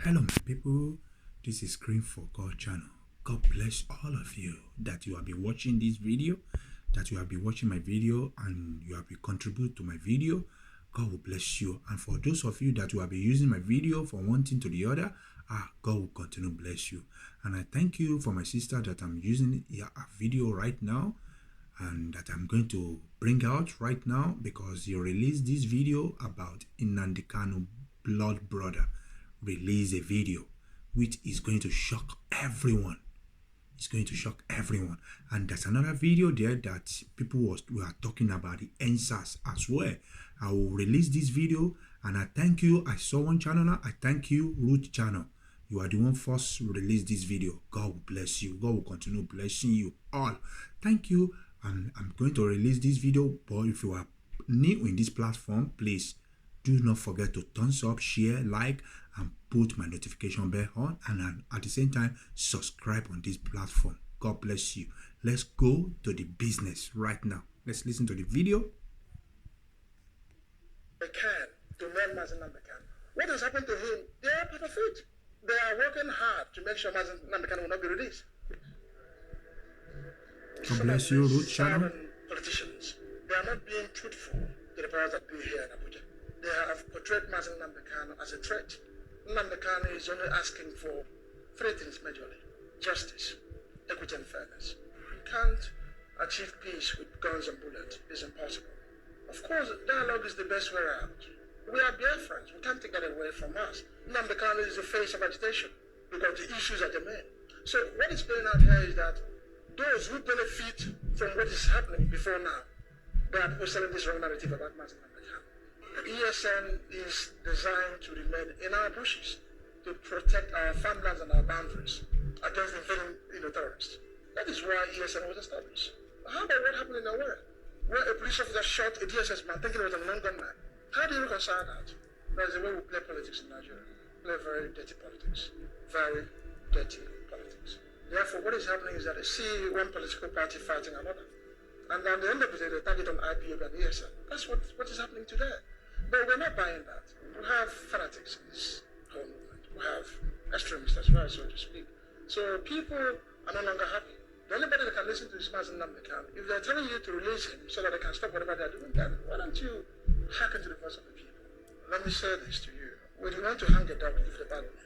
Hello, my people. This is Screen for God channel. God bless all of you that you have been watching this video, that you have been watching my video, and you have been contribute to my video. God will bless you. And for those of you that you have been using my video from one thing to the other, God will continue to bless you. And I thank you for my sister that I'm using a video right now, and that I'm going to bring out right now because you released this video about Nnamdi Kanu blood brother. Release a video which is going to shock everyone. It's going to shock everyone. And there's another video there that people were talking about the EndSARS as well. I will release this video, and I thank you. I saw one channel. I thank you, Root channel. You are the one first to release this video. God will bless you. God will continue blessing you all. Thank you. And I'm going to release this video. But if you are new in this platform, please do not forget to thumbs up, share, like, and put my notification bell on, and at the same time subscribe on this platform. God bless you. Let's go to the business right now. Let's listen to the video. They can to men Mazi Nnamdi Kanu. What has happened to him? They are part of it. They are working hard to make sure Mazi Nnamdi Kanu will not be released. God bless you, Root channel. Politicians, they are not being truthful to the powers that be here in Abuja. They have portrayed Mazi Nnamdi Kanu as a threat. Nnamdi Kanu is only asking for three things majorly: justice, equity, and fairness. You can't achieve peace with guns and bullets. It's impossible. Of course, dialogue is the best way out. We are Biafrans. We can't take that away from us. Nnamdi Kanu is the face of agitation because the issues are the main. So what is playing out here is that those who benefit from what is happening before now, they are people selling this wrong narrative about Mazi Nnamdi Kanu. The ESN is designed to remain in our bushes to protect our farmlands and our boundaries against invading terrorists. That is why ESN was established. How about what happened in Owerri, where a police officer shot a DSS man thinking it was a non-gunman? How do you reconcile that? That's the way we play politics in Nigeria. We play very dirty politics. Very dirty politics. Therefore, what is happening is that they see one political party fighting another. And at the end of the day, they target on IPOB and ESN. That's what is happening today. But we're not buying that. We have fanatics in this whole movement. We have extremists as well, so to speak. So people are no longer happy. The only body that can listen to is Mazi Nnamdi Kanu. If they're telling you to release him so that they can stop whatever they're doing, then why don't you hearken to the voice of the people? Let me say this to you. When you want to hang a dog, leave the bad one.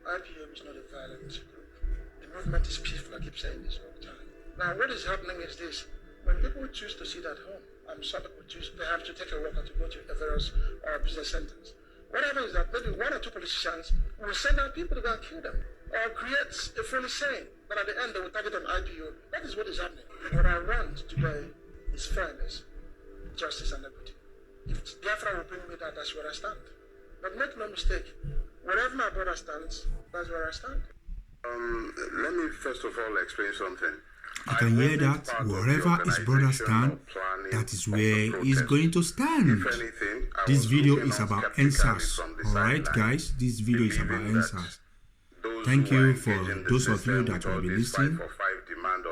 IPOB is not a violent group. The movement is peaceful. I keep saying this all the time. Now, what is happening is this. When people choose to sit at home, some people choose perhaps to take a walk or to go to a various business centers. What happens is that maybe one or two politicians will send out people to go and kill them, or create a foolish saying, but at the end they will target on IPO. That is what is happening. What I want today is fairness, justice, and equity. If Biafra will bring me that, that's where I stand. But make no mistake, wherever my brother stands, that's where I stand. Let me first of all explain something. I can hear that wherever his brother stand, that is where he's going to stand. This video is about EndSARS. Alright guys, this video is about EndSARS. Thank you for those of you that will be listening.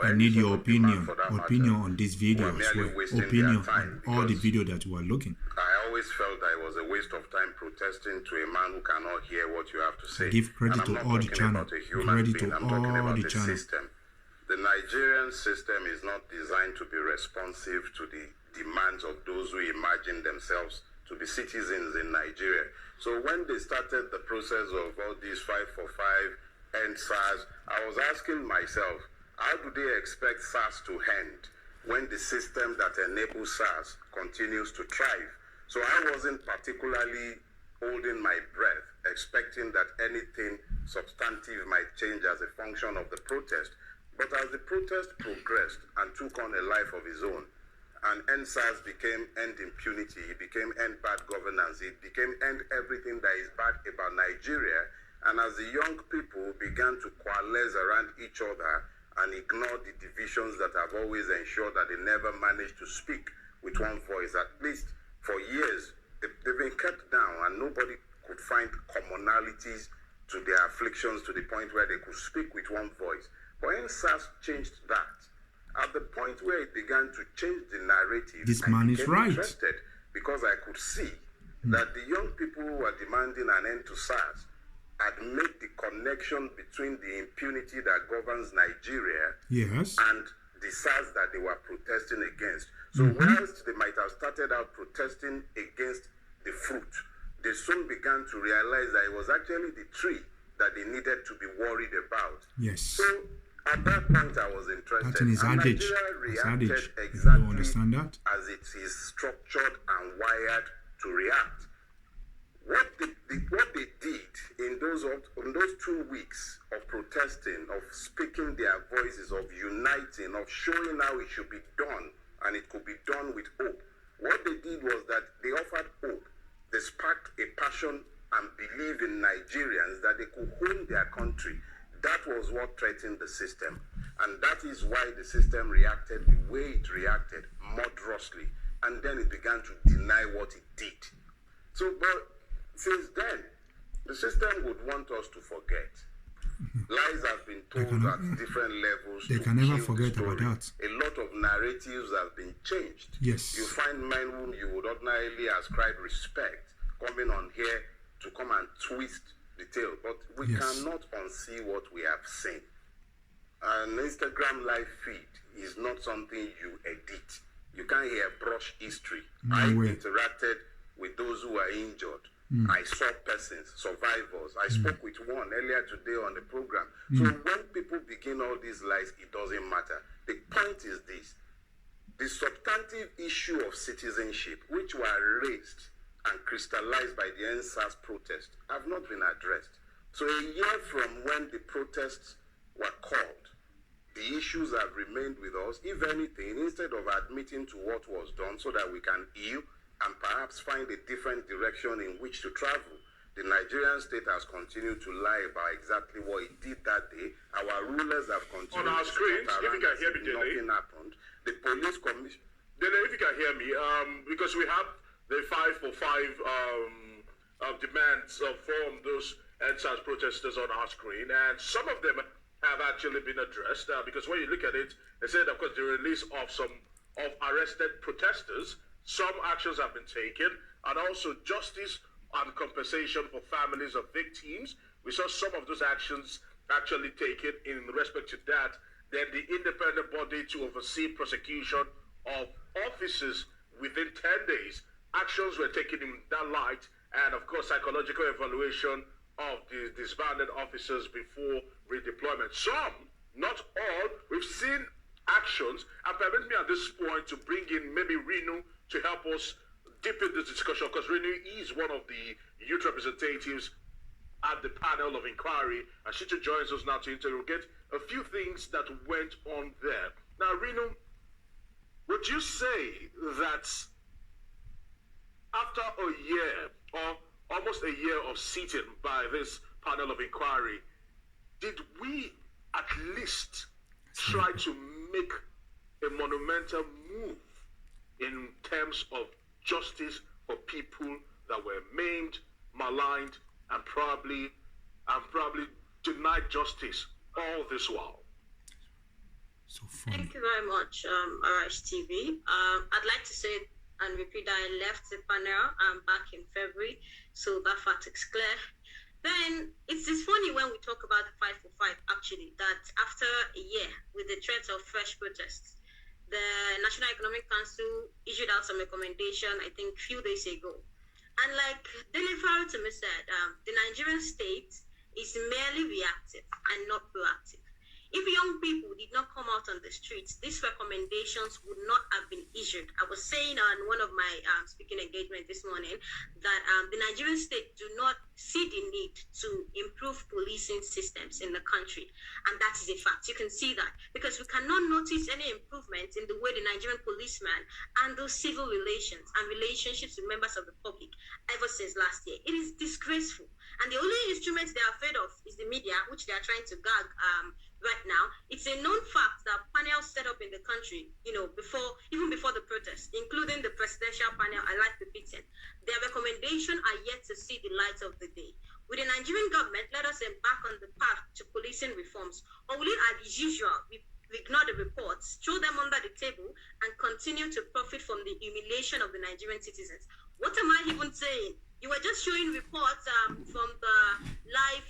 I need your opinion on this video as well. Opinion on all the video that you are looking. I always felt that it was a waste of time protesting to a man who cannot hear what you have to say. Give credit to all the channel. Credit to all the channel. The Nigerian system is not designed to be responsive to the demands of those who imagine themselves to be citizens in Nigeria. So when they started the process of all these 545 EndSARS, I was asking myself, how do they expect SARS to end when the system that enables SARS continues to thrive? So I wasn't particularly holding my breath, expecting that anything substantive might change as a function of the protest. But as the protest progressed and took on a life of its own, and EndSARS became end impunity, it became end bad governance, it became end everything that is bad about Nigeria, and as the young people began to coalesce around each other and ignore the divisions that have always ensured that they never managed to speak with one voice, at least for years, they've been kept down and nobody could find commonalities to their afflictions to the point where they could speak with one voice. But EndSARS changed that. At the point where it began to change the narrative, this man is right. Interested because I could see that the young people who were demanding an end to SARS had made the connection between the impunity that governs Nigeria Yes. and the SARS that they were protesting against. So whilst they might have started out protesting against the fruit, they soon began to realize that it was actually the tree that they needed to be worried about. Yes. So at that point, I was interested. That's in his and adage. Nigeria His reacted adage. If you exactly don't understand that. as it is structured and wired to react. What they did in those 2 weeks of protesting, of speaking their voices, of uniting, of showing how it should be done, and it could be done with hope. What they did was that they offered hope. They sparked a passion and belief in Nigerians that they could own their country. That was what threatened the system. And that is why the system reacted the way it reacted, murderously. And then it began to deny what it did. So, but since then, the system would want us to forget. Lies have been told at different levels. They can never forget about that. A lot of narratives have been changed. Yes. You find men whom you would ordinarily ascribe respect coming on here to come and twist the tale. But we cannot unsee what we have seen. An Instagram live feed is not something you edit. You can't brush history. I interacted with those who were injured. I saw persons, survivors. I spoke with one earlier today on the program. So when people begin all these lies, it doesn't matter. The point is this. The substantive issue of citizenship, which were raised and crystallized by the NSAS protest, have not been addressed. So a year from when the protests were called, the issues have remained with us. If anything, instead of admitting to what was done so that we can heal and perhaps find a different direction in which to travel, the Nigerian state has continued to lie about exactly what it did that day. Our rulers have continued on our screens, if you can hear me, nothing happened. The police commission... Dele, if you can hear me, because we have the 5 for 5 demands from those NSAS protesters on our screen, and some of them have actually been addressed, because when you look at it, they said, of course, the release of some of arrested protesters, some actions have been taken, and also justice and compensation for families of victims. We saw some of those actions actually taken. In respect to that, then the independent body to oversee prosecution of officers within 10 days, actions were taken in that light, and of course psychological evaluation of the disbanded officers before redeployment. Some, not all, we've seen actions, and permit me at this point to bring in maybe Renu to help us deepen this discussion, because Renu is one of the youth representatives at the panel of inquiry, and she joins us now to interrogate a few things that went on there. Now, Renu, would you say that after a year, or almost a year of sitting by this panel of inquiry, did we at least try to make a monumental move in terms of justice for people that were maimed, maligned, and probably denied justice all this while? So funny. Thank you very much, Arise TV. I'd like to say and repeat that I left the panel back in February, so that fact is clear. Then it's funny when we talk about the 5 for 5, actually, that after a year with the threat of fresh protests, the National Economic Council issued out some recommendation, I think, a few days ago. And like Dele Farutimi said, the Nigerian state is merely reactive and not proactive. If young people did not come out on the streets, these recommendations would not have been issued. I was saying on one of my speaking engagements this morning that the Nigerian state do not see the need to improve policing systems in the country. And that is a fact. You can see that because we cannot notice any improvement in the way the Nigerian policeman handles civil relations and relationships with members of the public ever since last year. It is disgraceful. And the only instrument they are afraid of is the media, which they are trying to gag right now. It's a known fact that panels set up in the country, even before the protest, including the presidential panel, I like repeating, their recommendations are yet to see the light of the day. Will the Nigerian government let us embark on the path to policing reforms, or will it, as usual, ignore the reports, throw them under the table, and continue to profit from the humiliation of the Nigerian citizens? What am I even saying? You were just showing reports from the live